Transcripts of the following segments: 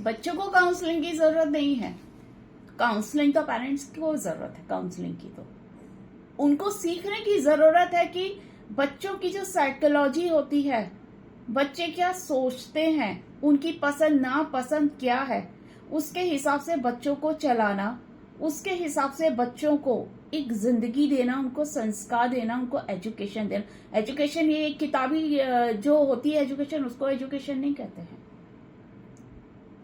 बच्चों को काउंसलिंग की जरूरत नहीं है। काउंसलिंग तो पेरेंट्स को जरूरत है, काउंसलिंग की तो उनको सीखने की जरूरत है कि बच्चों की जो साइकोलॉजी होती है, बच्चे क्या सोचते हैं, उनकी पसंद नापसंद क्या है, उसके हिसाब से बच्चों को चलाना, उसके हिसाब से बच्चों को एक जिंदगी देना, उनको संस्कार देना, उनको एजुकेशन देना। एजुकेशन ये एक किताबी जो होती है एजुकेशन, उसको एजुकेशन नहीं कहते हैं।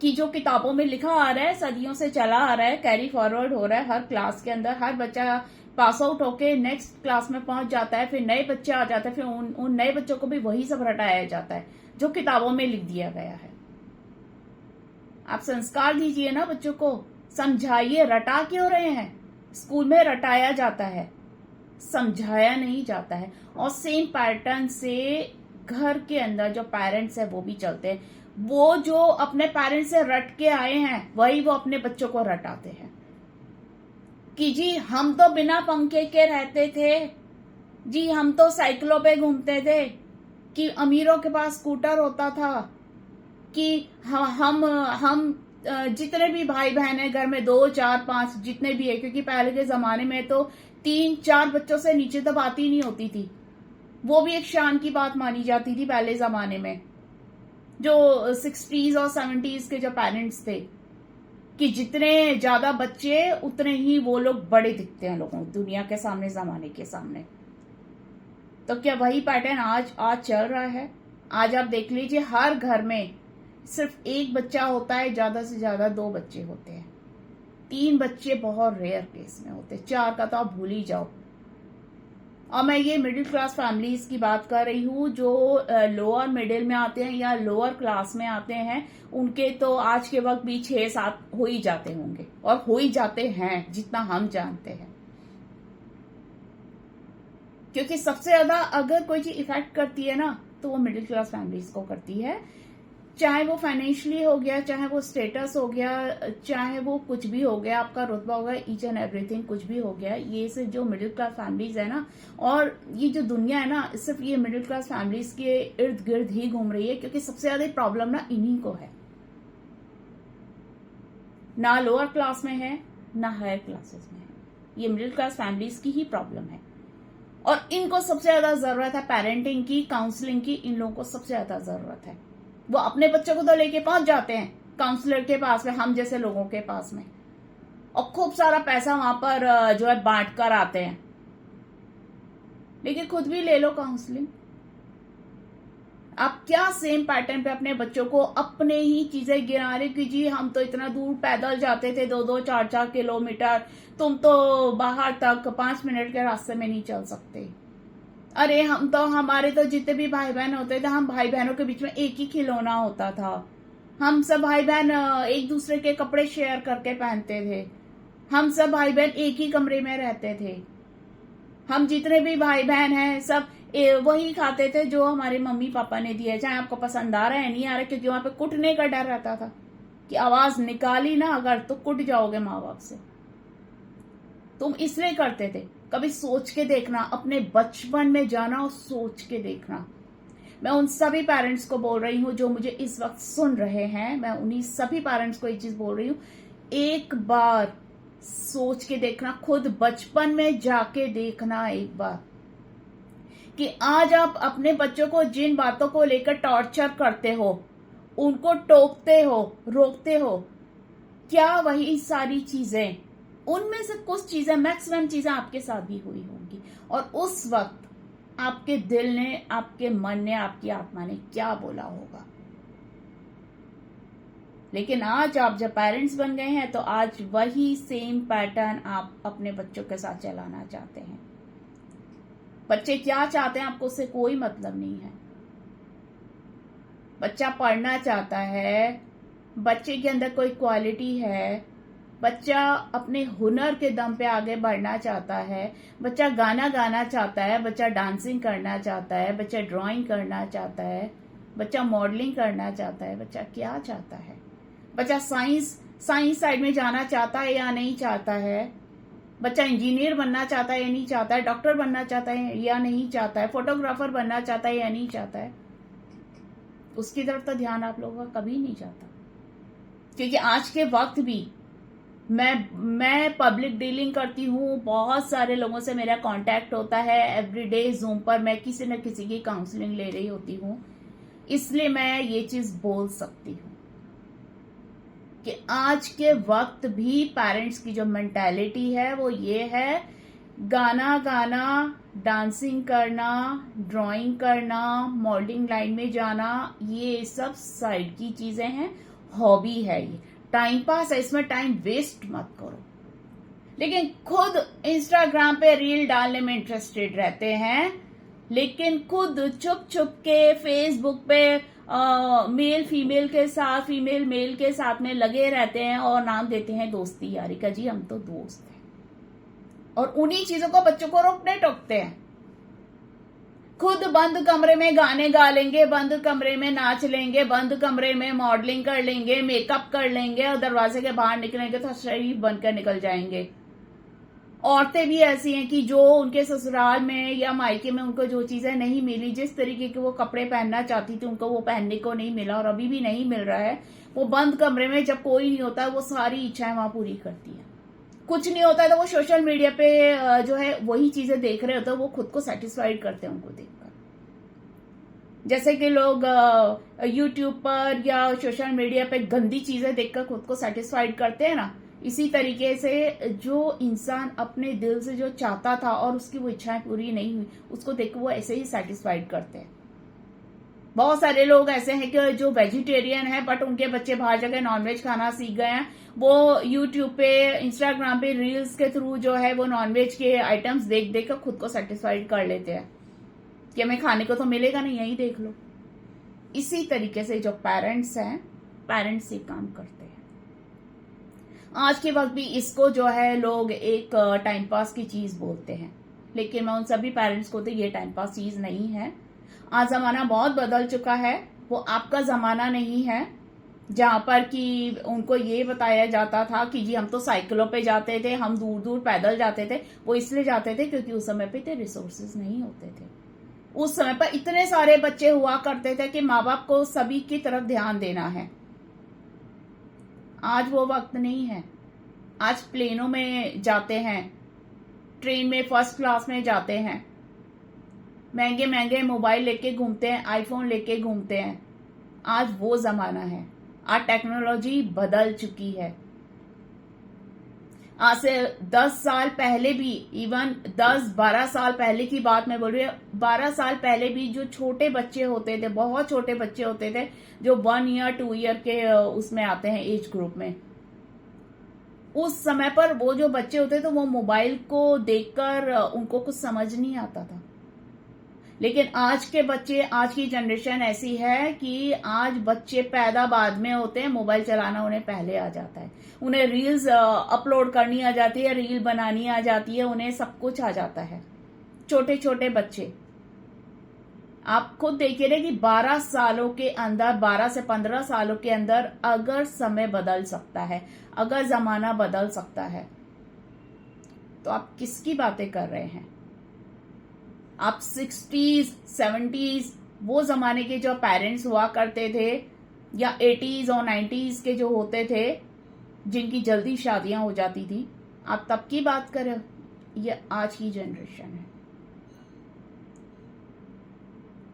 कि जो किताबों में लिखा आ रहा है, सदियों से चला आ रहा है, कैरी फॉरवर्ड हो रहा है, हर क्लास के अंदर हर बच्चा पास आउट होके नेक्स्ट क्लास में पहुंच जाता है, फिर नए बच्चे आ जाते हैं, फिर उन नए बच्चों को भी वही सब रटाया जाता है जो किताबों में लिख दिया गया है। आप संस्कार दीजिए ना बच्चों को, समझाइए। रटा क्यों रहे हैं? स्कूल में रटाया जाता है, समझाया नहीं जाता है। और सेम पैटर्न से घर के अंदर जो पेरेंट्स है वो भी चलते हैं। वो जो अपने पेरेंट्स से रट के आए हैं वही वो अपने बच्चों को रटाते हैं कि जी हम तो बिना पंखे के रहते थे, जी हम तो साइकिलों पे घूमते थे, कि अमीरों के पास स्कूटर होता था, कि हम जितने भी भाई बहन है घर में, 2 4 5 जितने भी है, क्योंकि पहले के जमाने में तो 3 4 बच्चों से नीचे तो बात ही नहीं होती थी। वो भी एक शान की बात मानी जाती थी पहले जमाने में, जो 60s और 70s के जो पेरेंट्स थे, कि जितने ज्यादा बच्चे उतने ही वो लोग बड़े दिखते हैं लोगों दुनिया के सामने, जमाने के सामने। तो क्या वही पैटर्न आज चल रहा है? आज आप देख लीजिए, हर घर में सिर्फ एक बच्चा होता है, ज्यादा से ज्यादा 2 बच्चे होते हैं, 3 बच्चे बहुत रेयर केस में होते हैं, 4 का तो आप भूल ही जाओ। और मैं ये मिडिल क्लास फैमिलीज की बात कर रही हूँ, जो लोअर मिडिल में आते हैं या लोअर क्लास में आते हैं, उनके तो आज के वक्त भी 6 7 हो ही जाते होंगे, और हो ही जाते हैं जितना हम जानते हैं। क्योंकि सबसे ज्यादा अगर कोई चीज इफेक्ट करती है ना, तो वो मिडिल क्लास फैमिलीज को करती है। चाहे वो फाइनेंशियली हो गया, चाहे वो स्टेटस हो गया, चाहे वो कुछ भी हो गया, आपका रुतबा हो गया, ईच एंड एवरीथिंग कुछ भी हो गया, ये से जो मिडिल क्लास फैमिलीज है ना, और ये जो दुनिया है ना, सिर्फ ये मिडिल क्लास फैमिलीज के इर्द गिर्द ही घूम रही है। क्योंकि सबसे ज्यादा प्रॉब्लम ना इन्हीं को है, ना लोअर क्लास में है ना हायर क्लासेस में है, ये मिडिल क्लास फैमिलीज की ही प्रॉब्लम है। और इनको सबसे ज्यादा जरूरत है पेरेंटिंग की, काउंसलिंग की, इन लोगों को सबसे ज्यादा जरूरत है। वो अपने बच्चों को तो लेके पहुंच जाते हैं काउंसलर के पास में, हम जैसे लोगों के पास में, और खूब सारा पैसा वहां पर जो है बांट कर आते हैं। लेकिन खुद भी ले लो काउंसलिंग। आप क्या सेम पैटर्न पे अपने बच्चों को अपने ही चीजें गिरा रहे कि जी हम तो इतना दूर पैदल जाते थे, 2 2 4 4 किलोमीटर, तुम तो बाहर तक 5 मिनट के रास्ते में नहीं चल सकते। अरे हम तो, हमारे तो जितने भी भाई बहन होते थे, हम भाई बहनों के बीच में एक ही खिलौना होता था, हम सब भाई बहन एक दूसरे के कपड़े शेयर करके पहनते थे, हम सब भाई बहन एक ही कमरे में रहते थे, हम जितने भी भाई बहन हैं सब वही खाते थे जो हमारे मम्मी पापा ने दिया, चाहे आपको पसंद आ रहा है नहीं आ रहा है, क्योंकि वहां पे कुटने का डर रहता था कि आवाज निकाली ना अगर तो कुट जाओगे माँ बाप से। तुम इसलिए करते थे। कभी सोच के देखना, अपने बचपन में जाना और सोच के देखना। मैं उन सभी पेरेंट्स को बोल रही हूँ जो मुझे इस वक्त सुन रहे हैं, मैं उन्हीं सभी पेरेंट्स को एक चीज बोल रही हूँ, एक बार सोच के देखना, खुद बचपन में जाके देखना एक बार, कि आज आप अपने बच्चों को जिन बातों को लेकर टॉर्चर करते हो, उनको टोकते हो, रोकते हो, क्या वही सारी चीजें, उनमें से कुछ चीजें, मैक्सिमम चीजें आपके साथ भी हुई होंगी, और उस वक्त आपके दिल ने, आपके मन ने, आपकी आत्मा ने क्या बोला होगा। लेकिन आज आप जब पेरेंट्स बन गए हैं तो आज वही सेम पैटर्न आप अपने बच्चों के साथ चलाना चाहते हैं। बच्चे क्या चाहते हैं आपको उससे कोई मतलब नहीं है। बच्चा पढ़ना चाहता है, बच्चे के अंदर कोई क्वालिटी है, बच्चा अपने हुनर के दम पे आगे बढ़ना चाहता है, बच्चा गाना गाना चाहता है, बच्चा डांसिंग करना चाहता है, बच्चा ड्राइंग करना चाहता है, बच्चा मॉडलिंग करना चाहता है, बच्चा क्या चाहता है, बच्चा साइंस साइड में जाना चाहता है या नहीं चाहता है, बच्चा इंजीनियर बनना चाहता है या नहीं चाहता है, डॉक्टर बनना चाहता है या नहीं चाहता है, फोटोग्राफर बनना चाहता है या नहीं चाहता है, उसकी तरफ तो ध्यान आप लोगों का कभी नहीं जाता। क्योंकि आज के वक्त भी मैं पब्लिक डीलिंग करती हूँ, बहुत सारे लोगों से मेरा कांटेक्ट होता है, एवरीडे जूम पर मैं किसी न किसी की काउंसलिंग ले रही होती हूँ, इसलिए मैं ये चीज बोल सकती हूँ कि आज के वक्त भी पेरेंट्स की जो मेंटालिटी है वो ये है, गाना गाना, डांसिंग करना, ड्राइंग करना, मॉडलिंग लाइन में जाना, ये सब साइड की चीजें हैं, हॉबी है, ये टाइम पास है, इसमें टाइम वेस्ट मत करो। लेकिन खुद इंस्टाग्राम पे रील डालने में इंटरेस्टेड रहते हैं, लेकिन खुद चुप चुप के फेसबुक पे मेल फीमेल के साथ, फीमेल मेल के साथ में लगे रहते हैं और नाम देते हैं दोस्ती यारी का। जी हम तो दोस्त हैं, और उन्हीं चीजों को बच्चों को रोकने टोकते हैं। खुद बंद कमरे में गाने गा लेंगे, बंद कमरे में नाच लेंगे, बंद कमरे में मॉडलिंग कर लेंगे, मेकअप कर लेंगे, और दरवाजे के बाहर निकलेंगे तो शरीफ बनकर निकल जाएंगे। औरतें भी ऐसी हैं कि जो उनके ससुराल में या मायके में उनको जो चीजें नहीं मिली, जिस तरीके के वो कपड़े पहनना चाहती थी, उनको वो पहनने को नहीं मिला और अभी भी नहीं मिल रहा है, वो बंद कमरे में जब कोई नहीं होता वो सारी इच्छाएं वहां पूरी करती है। कुछ नहीं होता है तो वो सोशल मीडिया पे जो है वही चीजें देख रहे होते हैं, वो खुद को सेटिस्फाइड करते हैं उनको देखकर। जैसे कि लोग यूट्यूब पर या सोशल मीडिया पे गंदी चीजें देखकर खुद को सेटिस्फाइड करते हैं ना, इसी तरीके से जो इंसान अपने दिल से जो चाहता था और उसकी वो इच्छाएं पूरी नहीं हुई, उसको देखकर वो ऐसे ही सेटिस्फाइड करते हैं। बहुत सारे लोग ऐसे हैं कि जो वेजिटेरियन है बट उनके बच्चे बाहर जाकर नॉनवेज खाना सीख गए हैं, वो यूट्यूब पे, इंस्टाग्राम पे रील्स के थ्रू जो है वो नॉनवेज के आइटम्स देख देख कर खुद को सेटिस्फाइड कर लेते हैं कि हमें खाने को तो मिलेगा नहीं, यही देख लो। इसी तरीके से जो पेरेंट्स हैं, पेरेंट्स ये काम करते हैं। आज के वक्त भी इसको जो है लोग एक टाइम पास की चीज बोलते हैं, लेकिन मैं उन सभी पेरेंट्स को तो ये टाइम पास चीज नहीं है। आज जमाना बहुत बदल चुका है, वो आपका जमाना नहीं है जहां पर कि उनको ये बताया जाता था कि जी हम तो साइकिलों पे जाते थे, हम दूर दूर पैदल जाते थे। वो इसलिए जाते थे क्योंकि उस समय पे इतने रिसोर्सेज नहीं होते थे, उस समय पर इतने सारे बच्चे हुआ करते थे कि माँ बाप को सभी की तरफ ध्यान देना है। आज वो वक्त नहीं है। आज प्लेनों में जाते हैं, ट्रेन में फर्स्ट क्लास में जाते हैं, महंगे महंगे मोबाइल लेके घूमते हैं, आईफोन लेके घूमते हैं। आज वो जमाना है। आज टेक्नोलॉजी बदल चुकी है। आज से 10 साल पहले भी, इवन 10-12 साल पहले की बात मैं बोल रही हूँ, 12 साल पहले भी जो छोटे बच्चे होते थे, बहुत छोटे बच्चे होते थे, जो 1 ईयर 2 ईयर के उसमें आते हैं एज ग्रुप में, उस समय पर वो जो बच्चे होते थे वो मोबाइल को देखकर उनको कुछ समझ नहीं आता था। लेकिन आज के बच्चे, आज की जनरेशन ऐसी है कि आज बच्चे पैदा बाद में होते हैं, मोबाइल चलाना उन्हें पहले आ जाता है। उन्हें रील्स अपलोड करनी आ जाती है, रील बनानी आ जाती है, उन्हें सब कुछ आ जाता है। छोटे छोटे बच्चे, आप खुद देखिए ना कि 12 सालों के अंदर, 12 से 15 सालों के अंदर अगर समय बदल सकता है, अगर जमाना बदल सकता है, तो आप किसकी बातें कर रहे हैं? आप 60s 70s वो जमाने के जो पेरेंट्स हुआ करते थे, या 80s और 90s के जो होते थे, जिनकी जल्दी शादियां हो जाती थी, आप तब की बात कर रहे हो? ये आज की जनरेशन है।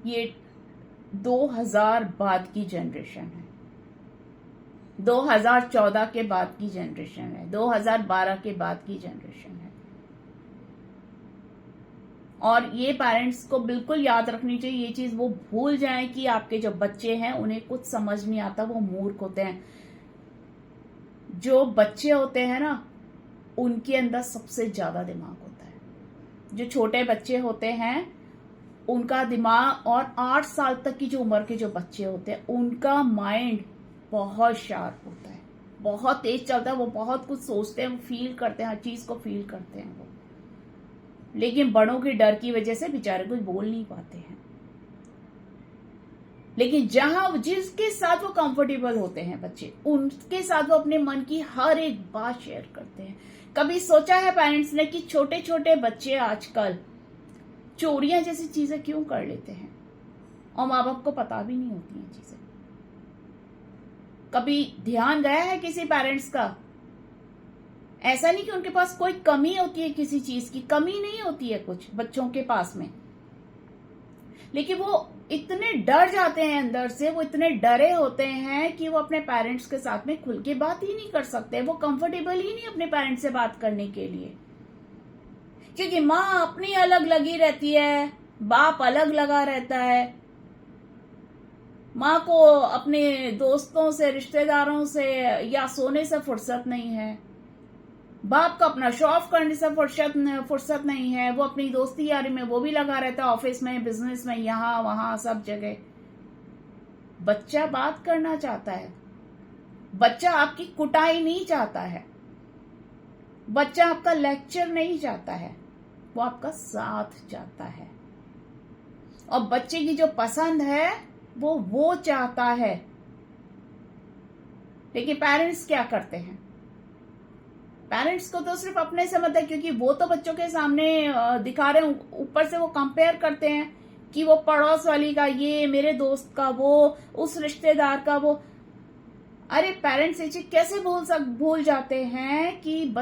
ये 2000 बाद की जनरेशन है, 2014 के बाद की जनरेशन है, 2012 के बाद की जनरेशन है। और ये पेरेंट्स को बिल्कुल याद रखनी चाहिए ये चीज, वो भूल जाएं कि आपके जो बच्चे हैं उन्हें कुछ समझ नहीं आता, वो मूर्ख होते हैं। जो बच्चे होते हैं ना, उनके अंदर सबसे ज्यादा दिमाग होता है। जो छोटे बच्चे होते हैं उनका दिमाग, और 8 साल तक की जो उम्र के जो बच्चे होते हैं उनका माइंड बहुत शार्प होता है, बहुत तेज चलता है, वो बहुत कुछ सोचते हैं, वो फील करते हैं, हर चीज को फील करते हैं वो। लेकिन बड़ों के डर की वजह से बेचारे कुछ बोल नहीं पाते हैं। लेकिन जहां जिसके साथ वो कंफर्टेबल होते हैं बच्चे, उनके साथ वो अपने मन की हर एक बात शेयर करते हैं। कभी सोचा है पेरेंट्स ने कि छोटे छोटे बच्चे आजकल चोरियां जैसी चीजें क्यों कर लेते हैं और माँ बाप को पता भी नहीं होती हैं चीजें? कभी ध्यान गया है किसी पेरेंट्स का? ऐसा नहीं कि उनके पास कोई कमी होती है, किसी चीज की कमी नहीं होती है कुछ बच्चों के पास में, लेकिन वो इतने डर जाते हैं अंदर से, वो इतने डरे होते हैं कि वो अपने पेरेंट्स के साथ में खुल के बात ही नहीं कर सकते, वो कंफर्टेबल ही नहीं अपने पेरेंट्स से बात करने के लिए, क्योंकि माँ अपनी अलग लगी रहती है, बाप अलग लगा रहता है। माँ को अपने दोस्तों से, रिश्तेदारों से या सोने से फुर्सत नहीं है, बाप का अपना शो ऑफ करने से फुर्सत नहीं है, वो अपनी दोस्ती यारी में वो भी लगा रहता है, ऑफिस में, बिजनेस में, यहाँ वहां सब जगह। बच्चा बात करना चाहता है, बच्चा आपकी कुटाई नहीं चाहता है, बच्चा आपका लेक्चर नहीं चाहता है, वो आपका साथ चाहता है। और बच्चे की जो पसंद है वो चाहता है। लेकिन पेरेंट्स क्या करते हैं? पेरेंट्स को तो सिर्फ अपने से मतलब, क्योंकि वो तो बच्चों के सामने दिखा रहे हैं, ऊपर से वो कंपेयर करते हैं कि वो पड़ोस वाली का ये, मेरे दोस्त का वो, उस रिश्तेदार का वो। अरे पेरेंट्स ये चीज कैसे भूल जाते हैं कि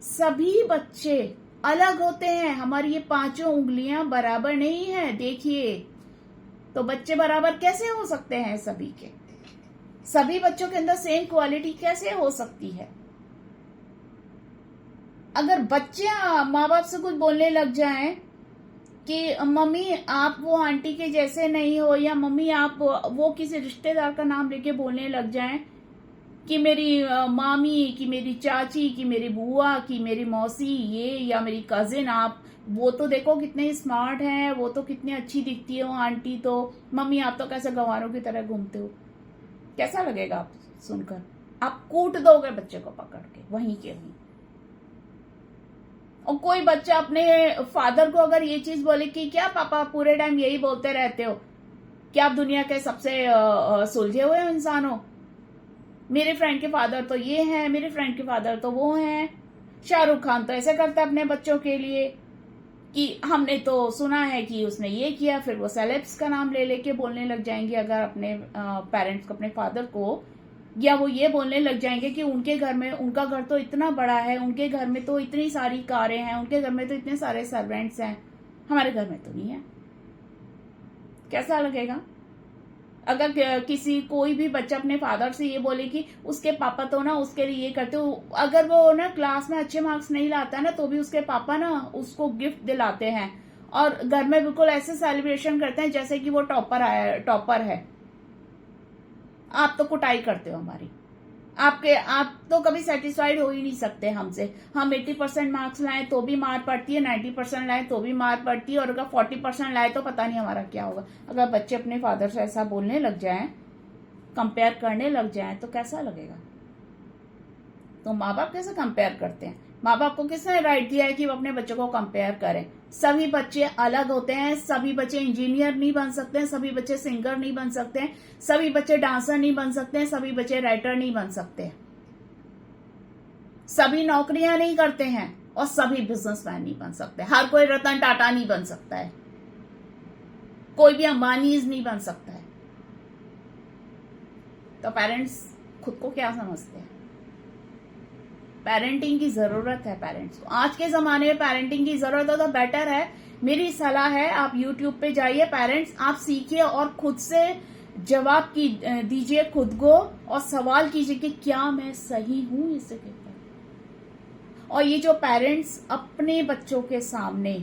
सभी बच्चे अलग होते हैं। हमारी ये 5 उंगलियां बराबर नहीं है, देखिए। तो बच्चे बराबर कैसे हो सकते हैं? सभी बच्चों के अंदर सेम क्वालिटी कैसे हो सकती है? अगर बच्चे माँ बाप से कुछ बोलने लग जाएं कि मम्मी आप वो आंटी के जैसे नहीं हो, या मम्मी आप वो किसी रिश्तेदार का नाम लेके बोलने लग जाएं कि मेरी मामी, कि मेरी चाची, कि मेरी बुआ, कि मेरी मौसी ये, या मेरी कजिन, आप वो तो देखो कितने स्मार्ट हैं, वो तो कितनी अच्छी दिखती है वो आंटी, तो मम्मी आप तो कैसे गंवारों की तरह घूमते हो। कैसा लगेगा आप सुनकर? आप कूट दोगे बच्चे को पकड़ के वहीं के वहीं। और कोई बच्चा अपने फादर को अगर ये चीज बोले कि क्या पापा पूरे टाइम यही बोलते रहते हो, क्या आप दुनिया के सबसे सुलझे हुए इंसान हो, मेरे फ्रेंड के फादर तो ये हैं, मेरे फ्रेंड के फादर तो वो हैं, शाहरुख खान तो ऐसे करता है अपने बच्चों के लिए, कि हमने तो सुना है कि उसने ये किया। फिर वो सेलेब्स का नाम ले लेके बोलने लग जाएंगे अगर अपने पेरेंट्स को, अपने फादर को, या वो ये बोलने लग जाएंगे कि उनके घर में, उनका घर तो इतना बड़ा है, उनके घर में तो इतनी सारी कारें हैं, उनके घर में तो इतने सारे सर्वेंट्स हैं, हमारे घर में तो नहीं है। कैसा लगेगा अगर कोई भी बच्चा अपने फादर से ये बोले कि उसके पापा तो ना उसके लिए ये करते हो। अगर वो ना क्लास में अच्छे मार्क्स नहीं लाता ना, तो भी उसके पापा ना उसको गिफ्ट दिलाते हैं, और घर में बिल्कुल ऐसे सेलिब्रेशन करते हैं जैसे कि वो टॉपर है। आप तो कुटाई करते हो हमारी, आप तो कभी सेटिस्फाइड हो ही नहीं सकते हमसे। हम 80% मार्क्स लाएं तो भी मार पड़ती है, 90% लाएं तो भी मार पड़ती है, और अगर 40% लाए तो पता नहीं हमारा क्या होगा। अगर बच्चे अपने फादर से ऐसा बोलने लग जाएं, कंपेयर करने लग जाएं, तो कैसा लगेगा? तो माँ बाप कैसे कंपेयर करते हैं? माँ बाप को किसने राइट दिया है कि वो अपने बच्चों को कंपेयर करें? सभी बच्चे अलग होते हैं, सभी बच्चे इंजीनियर नहीं बन सकते हैं, सभी बच्चे सिंगर नहीं बन सकते हैं, सभी बच्चे डांसर नहीं बन सकते हैं, सभी बच्चे राइटर नहीं बन सकते हैं, सभी नौकरियां नहीं करते हैं, और सभी बिजनेसमैन नहीं बन सकते। हर कोई रतन टाटा नहीं बन सकता है, कोई भी अंबानीज नहीं बन सकता है। तो पेरेंट्स खुद को क्या समझते हैं? पेरेंटिंग की जरूरत है पेरेंट्स को। आज के जमाने में पेरेंटिंग की जरूरत है, तो बेटर है, मेरी सलाह है, आप यूट्यूब पे जाइए, पेरेंट्स आप सीखिए और खुद से जवाब दीजिए खुद को, और सवाल कीजिए कि क्या मैं सही हूं इस जगह पर। और ये जो पेरेंट्स अपने बच्चों के सामने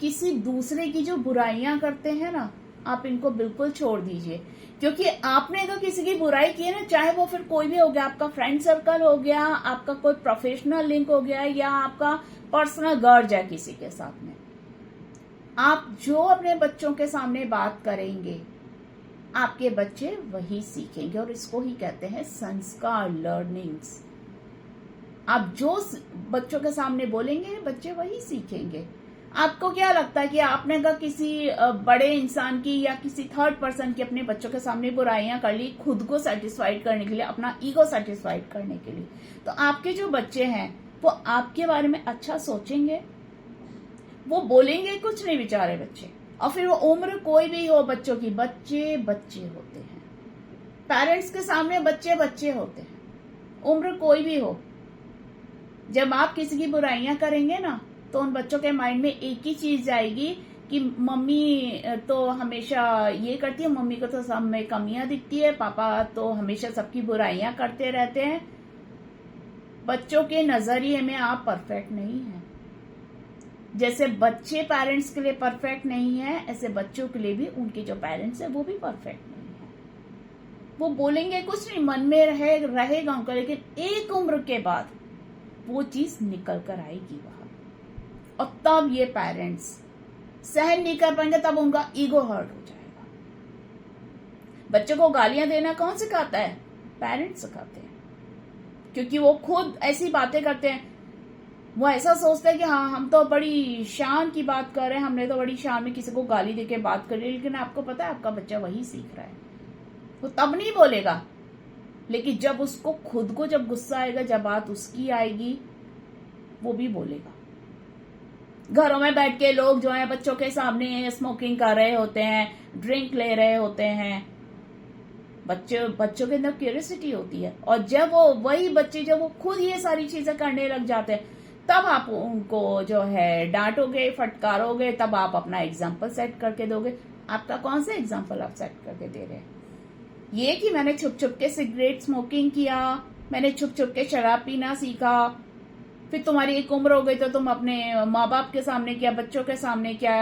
किसी दूसरे की जो बुराइयां करते हैं ना, आप इनको बिल्कुल छोड़ दीजिए। क्योंकि आपने अगर किसी की बुराई की है ना, चाहे वो फिर कोई भी हो गया, आपका फ्रेंड सर्कल हो गया, आपका कोई प्रोफेशनल लिंक हो गया, या आपका पर्सनल गर्ज है किसी के साथ में, आप जो अपने बच्चों के सामने बात करेंगे, आपके बच्चे वही सीखेंगे। और इसको ही कहते हैं संस्कार, लर्निंग्स। आप जो बच्चों के सामने बोलेंगे, बच्चे वही सीखेंगे। आपको क्या लगता है कि आपने अगर किसी बड़े इंसान की या किसी थर्ड पर्सन की अपने बच्चों के सामने बुराइयां कर ली, खुद को सेटिस्फाइड करने के लिए, अपना ईगो सेटिस्फाइड करने के लिए, तो आपके जो बच्चे हैं वो आपके बारे में अच्छा सोचेंगे? वो बोलेंगे कुछ नहीं बेचारे बच्चे। और फिर वो उम्र कोई भी हो बच्चों की, बच्चे बच्चे होते हैं। पेरेंट्स के सामने बच्चे बच्चे होते हैं, उम्र कोई भी हो। जब आप किसी की बुराइयां करेंगे ना, तो उन बच्चों के माइंड में एक ही चीज जाएगी कि मम्मी तो हमेशा ये करती है, मम्मी को तो सब में कमियां दिखती है, पापा तो हमेशा सबकी बुराइयां करते रहते हैं। बच्चों के नजरिए में आप परफेक्ट नहीं है। जैसे बच्चे पेरेंट्स के लिए परफेक्ट नहीं है, ऐसे बच्चों के लिए भी उनके जो पेरेंट्स है वो भी परफेक्ट नहीं है। वो बोलेंगे कुछ नहीं, मन में रहेगा उनका, लेकिन एक उम्र के बाद वो चीज निकल कर आएगी बाहर, और तब ये पेरेंट्स सहन नहीं कर पाएंगे, तब उनका ईगो हर्ट हो जाएगा। बच्चों को गालियां देना कौन सिखाता है? पेरेंट्स सिखाते हैं, क्योंकि वो खुद ऐसी बातें करते हैं। वो ऐसा सोचते हैं कि हाँ, हम तो बड़ी शान की बात कर रहे हैं, हमने तो बड़ी शान में किसी को गाली देके बात करी, लेकिन आपको पता है आपका बच्चा वही सीख रहा है। वो तब नहीं बोलेगा, लेकिन जब उसको खुद को जब गुस्सा आएगा, जब बात उसकी आएगी, वो भी बोलेगा। घरों में बैठ के लोग जो है बच्चों के सामने स्मोकिंग कर रहे होते हैं, ड्रिंक ले रहे होते हैं। बच्चों के अंदर क्यूरियोसिटी होती है, और जब वो वही बच्चे जब वो खुद ये सारी चीजें करने लग जाते हैं, तब आप उनको जो है डांटोगे, फटकारोगे, तब आप अपना एग्जाम्पल सेट करके दोगे। आपका कौन सा एग्जाम्पल आप सेट करके दे रहे हैं? ये कि मैंने छुप छुप के सिगरेट स्मोकिंग किया, मैंने छुप छुप के शराब पीना सीखा, फिर तुम्हारी एक उम्र हो गई तो तुम अपने माँ बाप के सामने क्या, बच्चों के सामने क्या,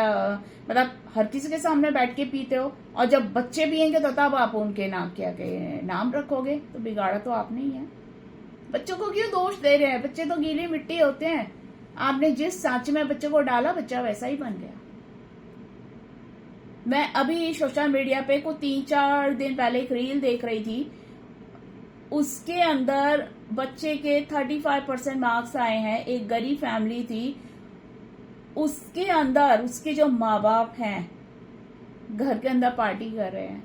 मतलब हर किसी के सामने बैठ के पीते हो, और जब बच्चे पियेंगे तो तब आप उनके नाम क्या के नाम रखोगे। तो बिगाड़ा तो आपने ही है। बच्चों को क्यों दोष दे रहे हैं? बच्चे तो गीली मिट्टी होते हैं। आपने जिस सांचे में बच्चे को डाला, बच्चा वैसा ही बन गया। मैं अभी सोशल मीडिया पे कुछ 3-4 दिन पहले एक रील देख रही थी, उसके अंदर बच्चे के 35% मार्क्स आए हैं। एक गरीब फैमिली थी, उसके अंदर उसके जो माँ बाप हैं घर के अंदर पार्टी कर रहे हैं,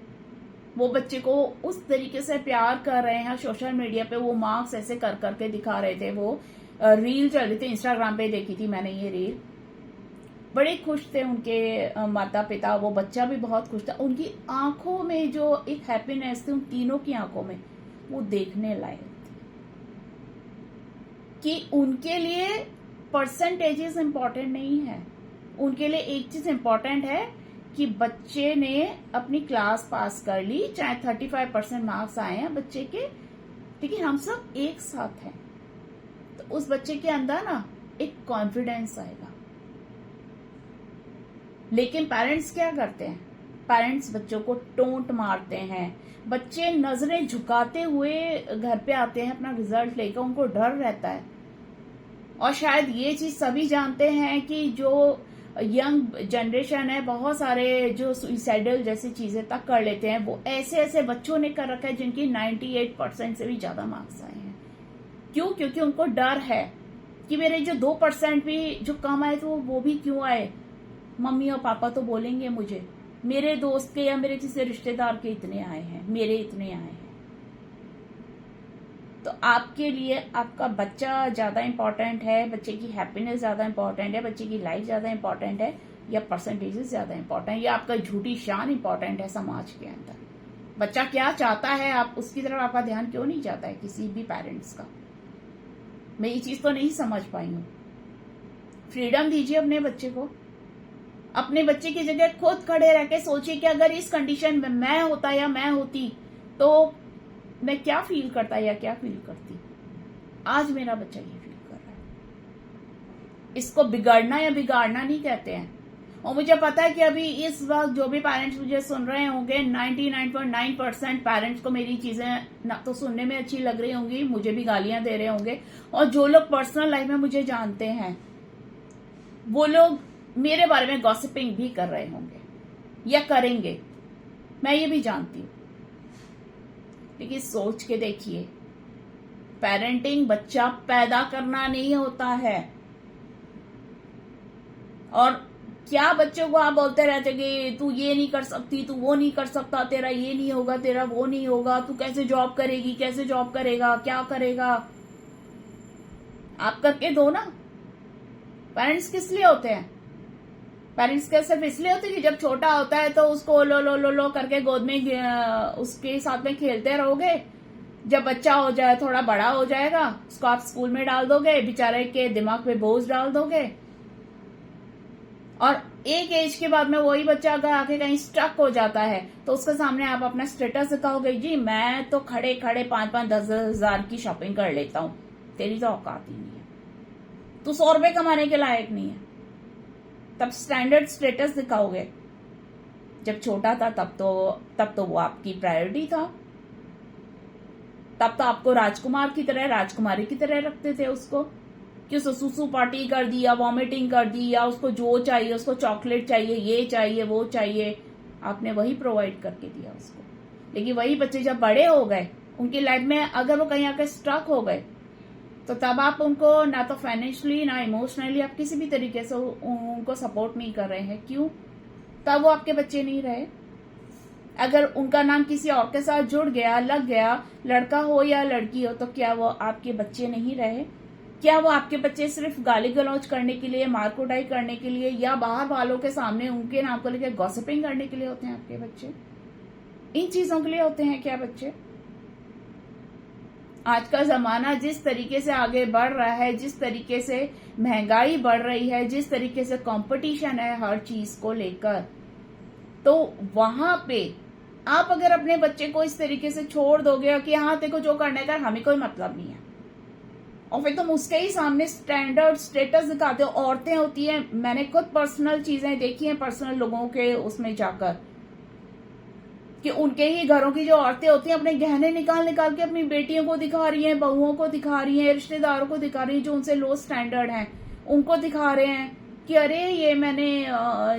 वो बच्चे को उस तरीके से प्यार कर रहे हैं। सोशल मीडिया पे वो मार्क्स ऐसे कर करके दिखा रहे थे। वो रील चल रही थी, इंस्टाग्राम पे देखी थी मैंने ये रील। बड़े खुश थे उनके माता पिता, वो बच्चा भी बहुत खुश था। उनकी आंखों में जो एक हैप्पीनेस थी, उन तीनों की आंखों में, वो देखने लायक थी। कि उनके लिए परसेंटेजेस इंपॉर्टेंट नहीं है, उनके लिए एक चीज इंपॉर्टेंट है कि बच्चे ने अपनी क्लास पास कर ली, चाहे 35% मार्क्स आए हैं बच्चे के, लेकिन हम सब एक साथ हैं। तो उस बच्चे के अंदर ना एक कॉन्फिडेंस आएगा। लेकिन पेरेंट्स क्या करते हैं? पेरेंट्स बच्चों को टोंट मारते हैं। बच्चे नजरें झुकाते हुए घर पे आते हैं अपना रिजल्ट लेकर, उनको डर रहता है। और शायद ये चीज सभी जानते हैं कि जो यंग जनरेशन है, बहुत सारे जो सुइसाइडल जैसी चीजें तक कर लेते हैं, वो ऐसे ऐसे बच्चों ने कर रखा है जिनकी 98% से भी ज्यादा मार्क्स आए हैं। क्यों? क्योंकि उनको डर है कि मेरे जो 2% भी जो कम आए तो वो भी क्यों आए, मम्मी और पापा तो बोलेंगे मुझे, मेरे दोस्त के या मेरे किसी रिश्तेदार के इतने आए हैं, मेरे इतने आए हैं। तो आपके लिए आपका बच्चा ज्यादा इंपॉर्टेंट है, बच्चे की हैप्पीनेस ज्यादा इंपॉर्टेंट है, बच्चे की लाइफ ज्यादा इंपॉर्टेंट है, या परसेंटेजेस ज्यादा इंपॉर्टेंट है, या आपका झूठी शान इंपॉर्टेंट है समाज के अंदर? बच्चा क्या चाहता है, आप उसकी तरफ आपका ध्यान क्यों नहीं जाता है किसी भी पेरेंट्स का? मैं ये चीज तो नहीं समझ पाई हूँ। फ्रीडम दीजिए अपने बच्चे को। अपने बच्चे की जगह खुद खड़े रह के सोचिए कि अगर इस कंडीशन में मैं होता या मैं होती तो मैं क्या फील करता या क्या फील करती। आज मेरा बच्चा ये फील कर रहा है। इसको बिगड़ना या बिगाड़ना नहीं कहते हैं। और मुझे पता है कि अभी इस वक्त जो भी पेरेंट्स मुझे सुन रहे होंगे, 99.9% पेरेंट्स को मेरी चीजें ना तो सुनने में अच्छी लग रही होंगी, मुझे भी गालियां दे रहे होंगे। और जो लोग पर्सनल लाइफ में मुझे जानते हैं, वो लोग मेरे बारे में गॉसिपिंग भी कर रहे होंगे या करेंगे, मैं ये भी जानती हूँ। लेकिन सोच के देखिए, पेरेंटिंग बच्चा पैदा करना नहीं होता है। और क्या बच्चों को आप बोलते रहते कि तू ये नहीं कर सकती, तू वो नहीं कर सकता, तेरा ये नहीं होगा, तेरा वो नहीं होगा, तू कैसे जॉब करेगी, कैसे जॉब करेगा, क्या करेगा? आप करके दो ना। पेरेंट्स किस लिए होते हैं? पेरेंट्स क्या सिर्फ इसलिए होती है कि जब छोटा होता है तो उसको लो लो लो लो करके गोद में उसके साथ में खेलते रहोगे, जब बच्चा हो जाए, थोड़ा बड़ा हो जाएगा, उसको आप स्कूल में डाल दोगे, बेचारे के दिमाग पे बोझ डाल दोगे, और एक एज के बाद में वही बच्चा अगर आके कहीं स्टक हो जाता है तो उसके सामने आप अपना स्टेटस दिखाओगे, जी मैं तो खड़े खड़े 5-5-10 हजार की शॉपिंग कर लेता हूं, तेरी तो औकात ही नहीं है, तू 100 रुपए कमाने के लायक नहीं है। तब स्टैंडर्ड स्टेटस दिखाओगे। जब छोटा था तब तो वो आपकी प्रायोरिटी था, तब तो आपको राजकुमार की तरह, राजकुमारी की तरह रखते थे उसको, कि उसको सुसु पार्टी कर दी या वॉमिटिंग कर दी या उसको जो चाहिए, उसको चॉकलेट चाहिए, ये चाहिए, वो चाहिए, आपने वही प्रोवाइड करके दिया उसको। लेकिन वही बच्चे जब बड़े हो गए, उनकी लाइफ में अगर वो कहीं आकर स्ट्रक हो गए, तो तब आप उनको ना तो फाइनेंशियली ना इमोशनली आप किसी भी तरीके से उनको सपोर्ट नहीं कर रहे हैं। क्यों? तब वो आपके बच्चे नहीं रहे। अगर उनका नाम किसी और के साथ जुड़ गया, लग गया, लड़का हो या लड़की हो, तो क्या वो आपके बच्चे नहीं रहे? क्या वो आपके बच्चे सिर्फ गाली गलौज करने के लिए, मार कुटाई करने के लिए, या बाहर वालों के सामने उनके नाम को लेकर गॉसिपिंग करने के लिए होते हैं आपके बच्चे? इन चीजों के लिए होते हैं क्या बच्चे? आज का जमाना जिस तरीके से आगे बढ़ रहा है, जिस तरीके से महंगाई बढ़ रही है, जिस तरीके से कंपटीशन है हर चीज को लेकर, तो वहां पे आप अगर अपने बच्चे को इस तरीके से छोड़ दोगे कि हाँ तेरे को जो करने का हमें कोई मतलब नहीं है, और फिर तुम उसके ही सामने स्टैंडर्ड स्टेटस दिखाते हो। औरतें होती हैं, मैंने खुद पर्सनल चीजें देखी हैं, पर्सनल लोगों के उसमें जाकर, कि उनके ही घरों की जो औरतें होती हैं अपने गहने निकाल निकाल के अपनी बेटियों को दिखा रही हैं, बहुओं को दिखा रही हैं, रिश्तेदारों को दिखा रही हैं जो उनसे लो स्टैंडर्ड हैं, उनको दिखा रहे हैं कि अरे ये मैंने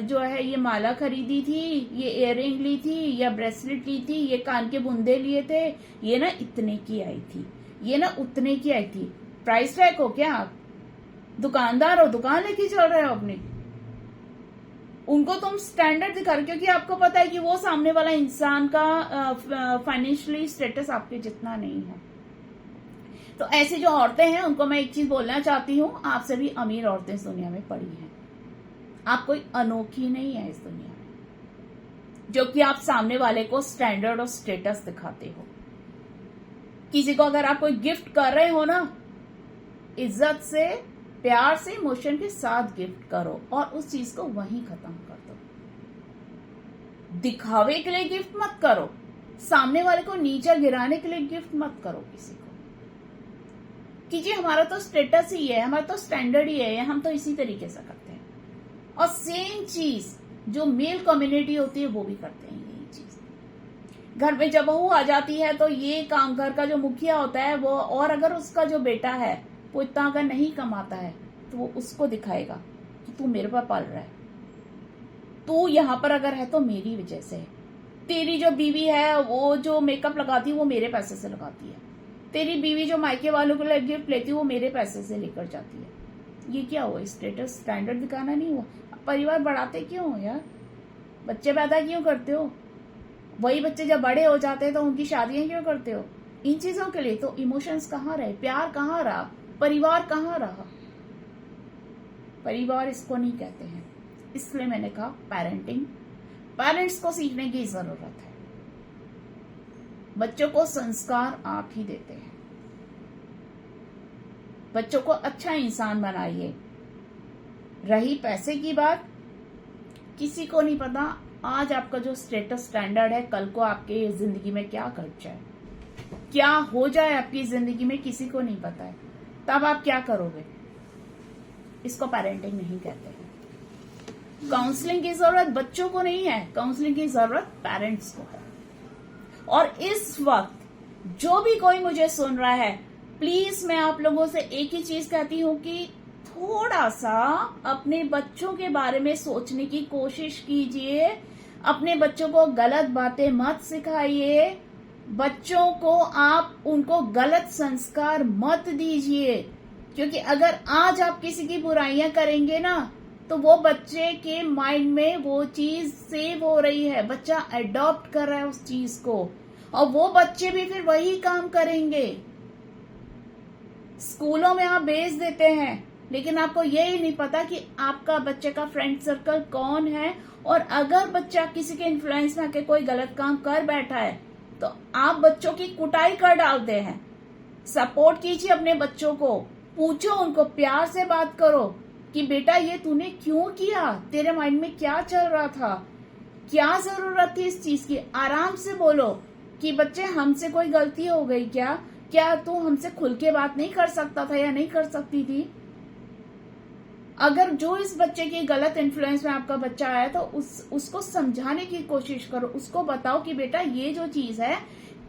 जो है ये माला खरीदी थी, ये इयररिंग ली थी, या ब्रेसलेट ली थी, ये कान के बुंदे लिए थे, ये ना इतने की आई थी, ये ना उतने की आई थी। प्राइस टैग हो क्या आप? दुकानदार हो, दुकान लेके चल रहे हो अपनी? उनको तुम स्टैंडर्ड दिखा रहे, क्योंकि आपको पता है कि वो सामने वाला इंसान का फाइनेंशियली स्टेटस आपके जितना नहीं है। तो ऐसी जो औरतें हैं उनको मैं एक चीज बोलना चाहती हूँ, आपसे भी अमीर औरतें इस दुनिया में पड़ी हैं, आप कोई अनोखी नहीं है इस दुनिया में, जो कि आप सामने वाले को स्टैंडर्ड और स्टेटस दिखाते हो। किसी को अगर आप कोई गिफ्ट कर रहे हो ना, इज्जत से, प्यार से, इमोशन के साथ गिफ्ट करो और उस चीज को वहीं खत्म कर दो। दिखावे के लिए गिफ्ट मत करो, सामने वाले को नीचा गिराने के लिए गिफ्ट मत करो किसी को, कि जी हमारा तो स्टेटस ही है, हमारा तो स्टैंडर्ड ही है, हम तो इसी तरीके से करते हैं। और सेम चीज जो मेल कम्युनिटी होती है वो भी करते हैं यही चीज। घर में जब बहू आ जाती है तो ये काम, घर का जो मुखिया होता है वो, और अगर उसका जो बेटा है वो इतना अगर नहीं कमाता है तो वो उसको दिखाएगा कि तू मेरे पर पल रहा है, तू यहां पर अगर है तो मेरी वजह से है, तेरी जो बीवी है वो जो मेकअप लगाती है वो मेरे पैसे से लगाती है, तेरी बीवी जो मायके वालों को गिफ्ट लेती है वो मेरे पैसे से लेकर जाती है। ये क्या हुआ? स्टेटस, स्टैंडर्ड दिखाना नहीं हुआ? परिवार बढ़ाते क्यों हो यार? बच्चे पैदा क्यों करते हो? वही बच्चे जब बड़े हो जाते हैं तो उनकी शादियां क्यों करते हो? इन चीजों के लिए। तो इमोशंस कहाँ रहे? प्यार कहाँ रहा? परिवार कहाँ रहा? परिवार इसको नहीं कहते हैं। इसलिए मैंने कहा पेरेंटिंग, पेरेंट्स को सीखने की जरूरत है। बच्चों को संस्कार आप ही देते हैं। बच्चों को अच्छा इंसान बनाइए। रही पैसे की बात, किसी को नहीं पता आज आपका जो स्टेटस स्टैंडर्ड है कल को आपके जिंदगी में क्या घट जाए, क्या हो जाए आपकी जिंदगी में, किसी को नहीं पता है। तब आप क्या करोगे? इसको पेरेंटिंग नहीं कहते हैं। काउंसलिंग की जरूरत बच्चों को नहीं है, काउंसलिंग की जरूरत पेरेंट्स को है। और इस वक्त जो भी कोई मुझे सुन रहा है, प्लीज मैं आप लोगों से एक ही चीज कहती हूं कि थोड़ा सा अपने बच्चों के बारे में सोचने की कोशिश कीजिए। अपने बच्चों को गलत बातें मत सिखाइए। बच्चों को आप उनको गलत संस्कार मत दीजिए, क्योंकि अगर आज आप किसी की बुराइयां करेंगे ना तो वो बच्चे के माइंड में वो चीज सेव हो रही है, बच्चा अडॉप्ट कर रहा है उस चीज को, और वो बच्चे भी फिर वही काम करेंगे। स्कूलों में आप भेज देते हैं, लेकिन आपको यही नहीं पता कि आपका बच्चे का फ्रेंड सर्कल कौन है, और अगर बच्चा किसी के इन्फ्लुएंस में आके कोई गलत काम कर बैठा है तो आप बच्चों की कुटाई कर डालते हैं। सपोर्ट कीजिए अपने बच्चों को, पूछो उनको, प्यार से बात करो कि बेटा ये तूने क्यों किया, तेरे माइंड में क्या चल रहा था, क्या जरूरत थी इस चीज की। आराम से बोलो कि बच्चे हमसे कोई गलती हो गई क्या तू हमसे खुल के बात नहीं कर सकता था या नहीं कर सकती थी। अगर जो इस बच्चे की गलत इन्फ्लुएंस में आपका बच्चा आया तो उसको समझाने की कोशिश करो, उसको बताओ कि बेटा ये जो चीज है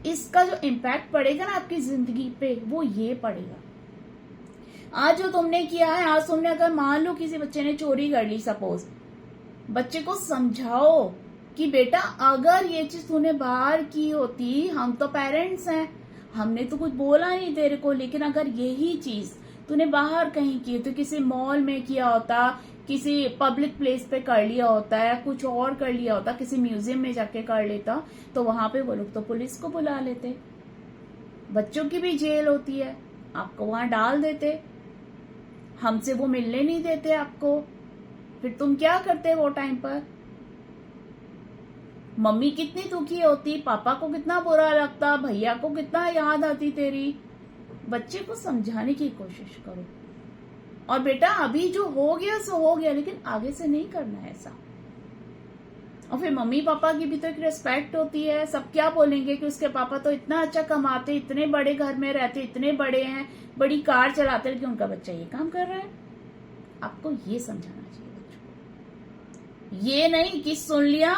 इसका जो इम्पैक्ट पड़ेगा ना आपकी जिंदगी पे वो ये पड़ेगा। आज जो तुमने किया है, आज तुमने अगर मान लो किसी बच्चे ने चोरी कर ली सपोज, बच्चे को समझाओ कि बेटा अगर ये चीज तूने बाहर की होती, हम तो पेरेंट्स हैं, हमने तो कुछ बोला नहीं तेरे को, लेकिन अगर यही चीज तूने बाहर कहीं की तो किसी मॉल में किया होता, किसी पब्लिक प्लेस पे कर लिया होता है, कुछ और कर लिया होता, किसी म्यूजियम में जाके कर लेता, तो वहां पे वो लोग तो पुलिस को बुला लेते, बच्चों की भी जेल होती है, आपको वहां डाल देते, हमसे वो मिलने नहीं देते आपको। फिर तुम क्या करते वो टाइम पर? मम्मी कितनी दुखी होती, पापा को कितना बुरा लगता, भैया को कितना याद आती तेरी। बच्चे को समझाने की कोशिश करो, और बेटा अभी जो हो गया सो हो गया, लेकिन आगे से नहीं करना है ऐसा। और फिर मम्मी पापा की भी तो एक रिस्पेक्ट होती है, सब क्या बोलेंगे कि उसके पापा तो इतना अच्छा कमाते, इतने बड़े घर में रहते, इतने बड़े हैं, बड़ी कार चलाते, लेकिन उनका बच्चा ये काम कर रहा है। आपको ये समझाना चाहिए बच्चों को, ये नहीं कि सुन लिया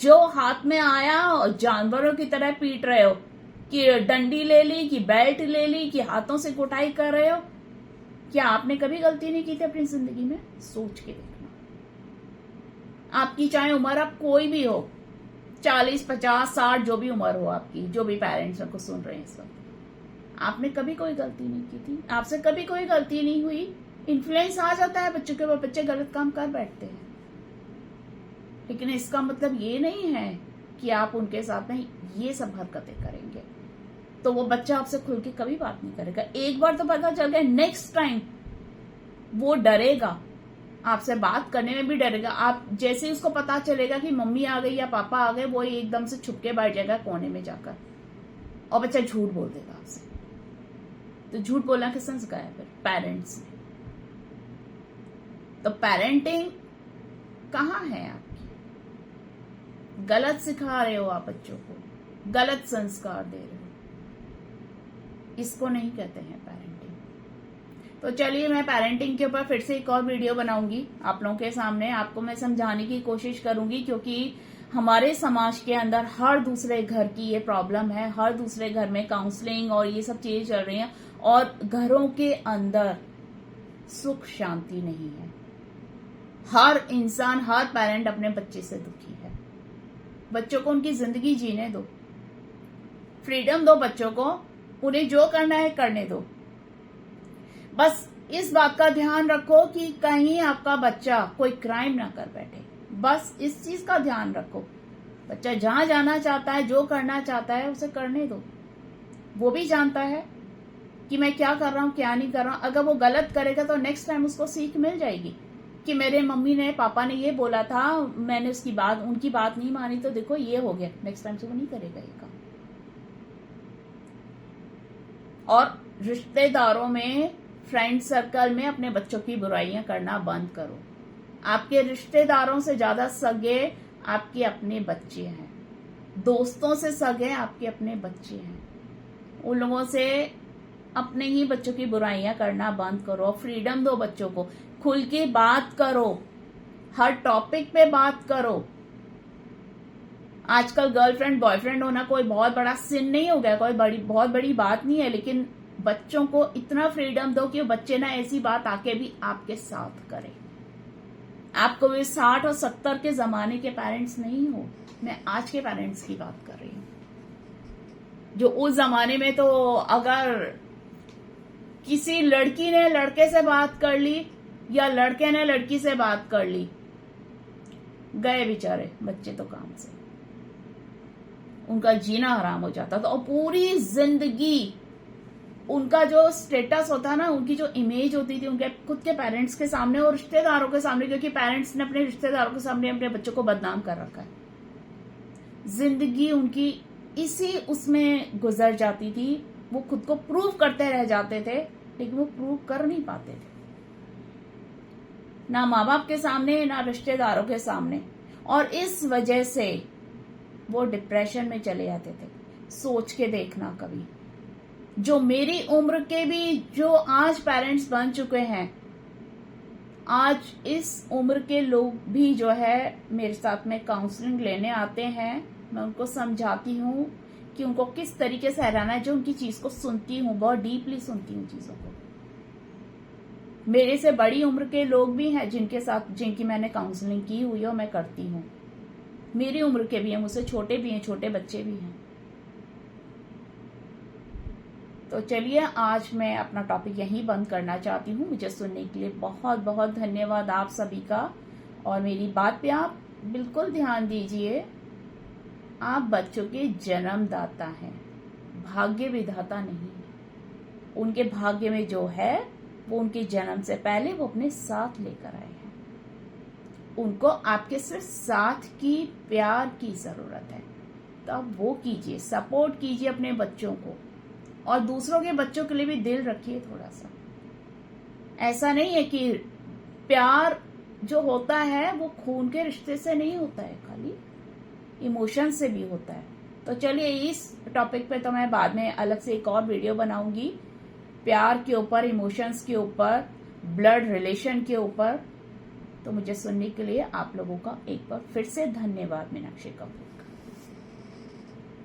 जो हाथ में आया और जानवरों की तरह पीट रहे हो, कि डंडी ले ली, कि बेल्ट ले ली, कि हाथों से कुटाई कर रहे हो। क्या आपने कभी गलती नहीं की थी अपनी जिंदगी में? सोच के देखना। आपकी चाहे उम्र आप कोई भी हो, 40, 50, 60, जो भी उम्र हो आपकी, जो भी पेरेंट्स को सुन रहे हैं इस वक्त, आपने कभी कोई गलती नहीं की थी, आपसे कभी कोई गलती नहीं हुई, इन्फ्लुएंस आ जाता है बच्चों के ऊपर, बच्चे गलत काम कर बैठते हैं, लेकिन इसका मतलब ये नहीं है कि आप उनके साथ में ये सब हरकतें करेंगे तो वो बच्चा आपसे खुल के कभी बात नहीं करेगा। एक बार तो पता चल गया, नेक्स्ट टाइम वो डरेगा, आपसे बात करने में भी डरेगा। आप जैसे ही उसको पता चलेगा कि मम्मी आ गई या पापा आ गए, वो एकदम से छुप के बैठ जाएगा कोने में जाकर, और बच्चा झूठ बोल देगा आपसे। तो झूठ बोलना किसने सिखाया? फिर पेरेंट्स ने। तो पेरेंटिंग कहाँ है आपकी? गलत सिखा रहे हो आप बच्चों को, गलत संस्कार दे रहे हो, इसको नहीं कहते हैं पेरेंटिंग। तो चलिए, मैं पेरेंटिंग के ऊपर फिर से एक और वीडियो बनाऊंगी आप लोगों के सामने, आपको मैं समझाने की कोशिश करूंगी, क्योंकि हमारे समाज के अंदर हर दूसरे घर की ये प्रॉब्लम है, हर दूसरे घर में काउंसलिंग और ये सब चीजें चल रही हैं, और घरों के अंदर सुख शांति नहीं है। हर इंसान, हर पेरेंट अपने बच्चे से दुखी है। बच्चों को उनकी जिंदगी जीने दो, फ्रीडम दो बच्चों को, उन्हें जो करना है करने दो। बस इस बात का ध्यान रखो कि कहीं आपका बच्चा कोई क्राइम ना कर बैठे, बस इस चीज का ध्यान रखो। बच्चा जहां जाना चाहता है, जो करना चाहता है, उसे करने दो। वो भी जानता है कि मैं क्या कर रहा हूं, क्या नहीं कर रहा हूं। अगर वो गलत करेगा तो नेक्स्ट टाइम उसको सीख मिल जाएगी कि मेरे मम्मी ने, पापा ने ये बोला था, मैंने उनकी बात नहीं मानी, तो देखो ये हो गया, नेक्स्ट टाइम से वो नहीं करेगा ये काम। और रिश्तेदारों में, फ्रेंड सर्कल में अपने बच्चों की बुराइयां करना बंद करो। आपके रिश्तेदारों से ज्यादा सगे आपके अपने बच्चे हैं, दोस्तों से सगे आपके अपने बच्चे हैं। उन लोगों से अपने ही बच्चों की बुराइयां करना बंद करो, फ्रीडम दो बच्चों को, खुल के बात करो, हर टॉपिक पे बात करो। आजकल गर्लफ्रेंड बॉयफ्रेंड होना कोई बहुत बड़ा सिन नहीं हो गया, कोई बहुत बड़ी बात नहीं है, लेकिन बच्चों को इतना फ्रीडम दो कि वो बच्चे ना ऐसी बात आके भी आपके साथ करें। आपको भी 60 और 70 के जमाने के पेरेंट्स नहीं हो, मैं आज के पेरेंट्स की बात कर रही हूँ, जो उस जमाने में तो अगर किसी लड़की ने लड़के से बात कर ली या लड़के ने लड़की से बात कर ली, गए बेचारे बच्चे तो काम से, उनका जीना हराम हो जाता था, और पूरी जिंदगी उनका जो स्टेटस होता है ना, उनकी जो इमेज होती थी उनके खुद के पेरेंट्स के सामने और रिश्तेदारों के सामने, क्योंकि पेरेंट्स ने अपने रिश्तेदारों के सामने अपने बच्चों को बदनाम कर रखा है, जिंदगी उनकी इसी उसमें गुजर जाती थी। वो खुद को प्रूव करते रह जाते थे, लेकिन वो प्रूव कर नहीं पाते थे, ना माँ बाप के सामने ना रिश्तेदारों के सामने, और इस वजह से वो डिप्रेशन में चले जाते थे। सोच के देखना कभी, जो मेरी उम्र के भी जो आज पेरेंट्स बन चुके हैं, आज इस उम्र के लोग भी जो है मेरे साथ में काउंसलिंग लेने आते हैं, मैं उनको समझाती हूँ कि उनको किस तरीके से रहना है, जो उनकी चीज को सुनती हूँ, बहुत डीपली सुनती हूँ चीजों को। मेरे से बड़ी उम्र के लोग भी हैं जिनकी मैंने काउंसलिंग की हुई है और मैं करती हूँ। मेरी उम्र के भी हैं, मुझसे छोटे भी हैं, छोटे बच्चे भी हैं। तो चलिए आज मैं अपना टॉपिक यहीं बंद करना चाहती हूँ। मुझे सुनने के लिए बहुत बहुत धन्यवाद आप सभी का। और मेरी बात पे आप बिल्कुल ध्यान दीजिए, आप बच्चों के जन्मदाता हैं, भाग्य विधाता नहीं है। उनके भाग्य में जो है वो उनके जन्म से पहले वो अपने साथ लेकर आए हैं। उनको आपके सिर्फ साथ की, प्यार की जरूरत है, तो आप वो कीजिए, सपोर्ट कीजिए अपने बच्चों को, और दूसरों के बच्चों के लिए भी दिल रखिए थोड़ा सा। ऐसा नहीं है कि प्यार जो होता है वो खून के रिश्ते से नहीं होता है, खाली इमोशन से भी होता है। तो चलिए इस टॉपिक पे तो मैं बाद में अलग से एक और वीडियो बनाऊंगी, प्यार के ऊपर, इमोशंस के ऊपर, ब्लड रिलेशन के ऊपर। तो मुझे सुनने के लिए आप लोगों का एक बार फिर से धन्यवाद। मीनाक्षी कपूर।